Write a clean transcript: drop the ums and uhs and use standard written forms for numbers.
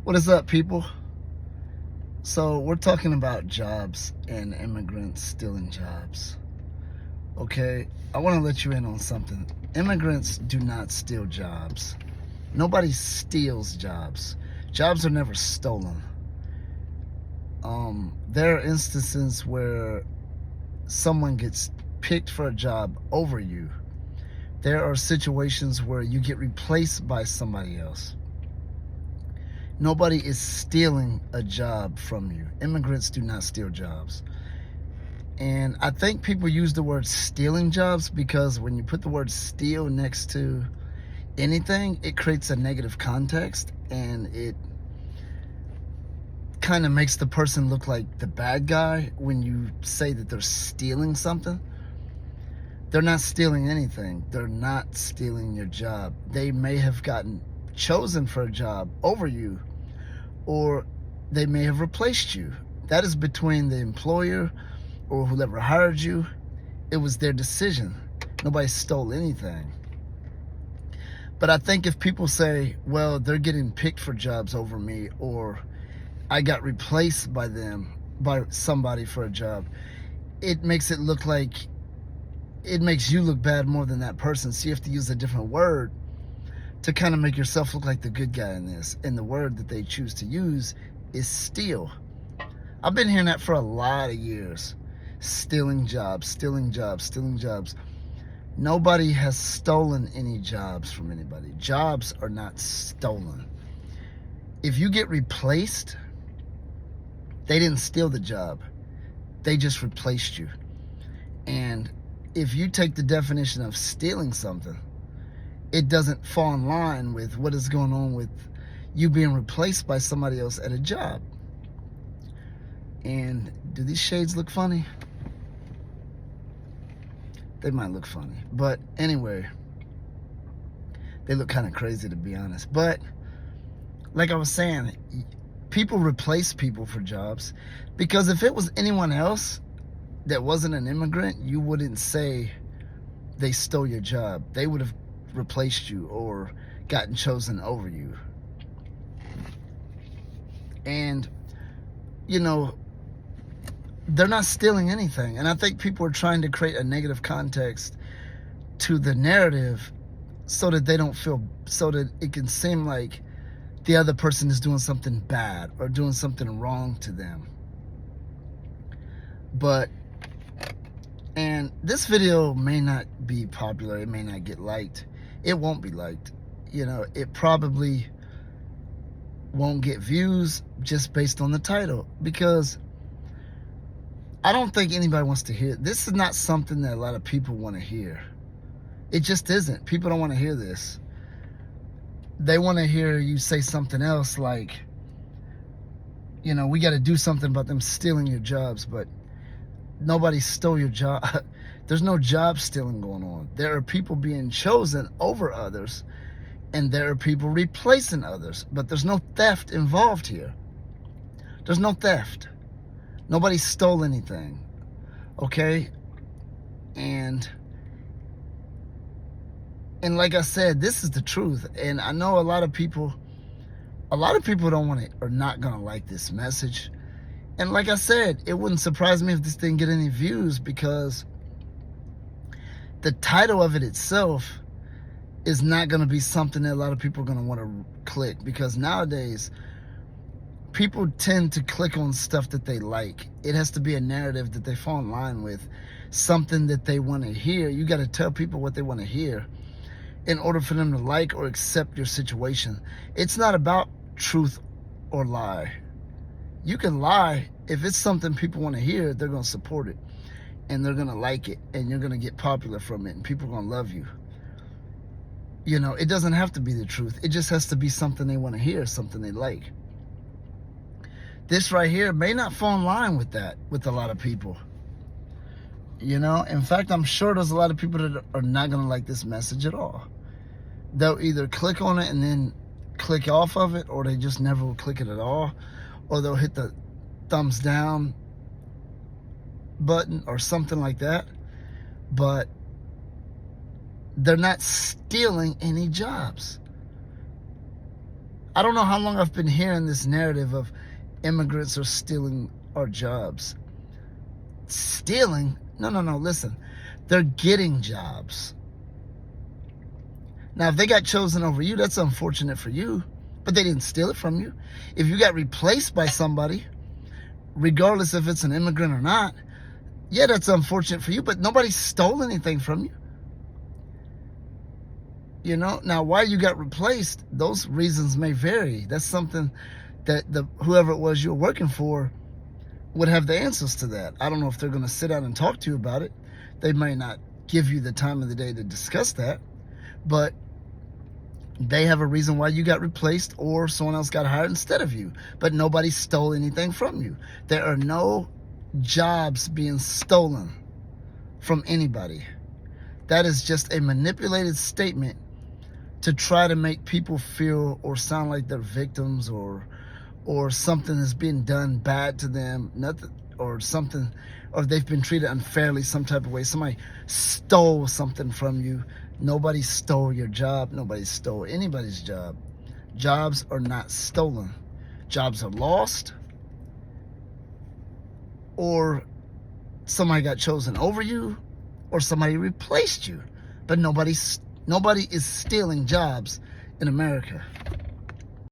What is up, people? So we're talking about jobs and immigrants stealing jobs. Okay, I want to let you in on something. Immigrants do not steal jobs. Nobody steals jobs. Jobs are never stolen. There are instances where someone gets picked for a job over you. There are situations where you get replaced by somebody else. Nobody is stealing a job from you. Immigrants do not steal jobs. And I think people use the word stealing jobs because when you put the word steal next to anything, it creates a negative context and it kind of makes the person look like the bad guy when you say that they're stealing something. They're not stealing anything. They're not stealing your job. They may have gotten chosen for a job over you, or they may have replaced you. That is between the employer or whoever hired you. It was their decision. Nobody stole anything. But I think if people say, well, they're getting picked for jobs over me, or I got replaced by somebody for a job, it makes it look like, it makes you look bad more than that person. So you have to use a different word to kind of make yourself look like the good guy in this. And the word that they choose to use is steal. I've been hearing that for a lot of years. Stealing jobs, stealing jobs, stealing jobs. Nobody has stolen any jobs from anybody. Jobs are not stolen. If you get replaced, they didn't steal the job. They just replaced you. And if you take the definition of stealing something, it doesn't fall in line with what is going on with you being replaced by somebody else at a job. And do these shades look funny? They might look funny. But anyway, they look kind of crazy, to be honest. But like I was saying, people replace people for jobs because if it was anyone else that wasn't an immigrant, you wouldn't say they stole your job. They would have replaced you or gotten chosen over you. And you know, they're not stealing anything. And I think people are trying to create a negative context to the narrative so that they don't feel, so that it can seem like the other person is doing something bad or doing something wrong to them. And this video may not be popular. It may not get liked. It won't be liked. You know, it probably won't get views just based on the title, because I don't think anybody wants to hear. This is not something that a lot of people want to hear. It just isn't. People don't want to hear this. They want to hear you say something else like, you know, we got to do something about them stealing your jobs. But nobody stole your job. There's no job stealing going on. There are people being chosen over others, and there are people replacing others. But there's no theft involved here. There's no theft. Nobody stole anything. Okay? And like I said, this is the truth. And I know a lot of people don't want to, or not going to like this message. And like I said, it wouldn't surprise me if this didn't get any views, because the title of it itself is not going to be something that a lot of people are going to want to click, because nowadays people tend to click on stuff that they like. It has to be a narrative that they fall in line with, something that they want to hear. You got to tell people what they want to hear in order for them to like or accept your situation. It's not about truth or lie. You can lie. If it's something people want to hear, they're going to support it, and they're going to like it, and you're going to get popular from it, and people are going to love you. You know, it doesn't have to be the truth. It just has to be something they want to hear, something they like. This right here may not fall in line with that, with a lot of people. You know, in fact, I'm sure there's a lot of people that are not going to like this message at all. They'll either click on it and then click off of it, or they just never will click it at all, or they'll hit the thumbs down button or something like that. But they're not stealing any jobs. I don't know how long I've been hearing this narrative of immigrants are stealing our jobs. Stealing? No, listen. They're getting jobs. Now, if they got chosen over you, that's unfortunate for you, but they didn't steal it from you. If you got replaced by somebody, regardless if it's an immigrant or not, yeah, that's unfortunate for you, but nobody stole anything from you. You know, now why you got replaced, those reasons may vary. That's something that whoever it was you were working for would have the answers to that. I don't know if they're going to sit down and talk to you about it. They may not give you the time of the day to discuss that, but they have a reason why you got replaced or someone else got hired instead of you, but nobody stole anything from you. There are no jobs being stolen from anybody. That is just a manipulated statement to try to make people feel or sound like they're victims, or something has been done bad to them, nothing, or something, or they've been treated unfairly some type of way. Somebody stole something from you. Nobody stole your job. Nobody stole anybody's job. Jobs are not stolen. Jobs are lost, or somebody got chosen over you, or somebody replaced you. But nobody is stealing jobs in America.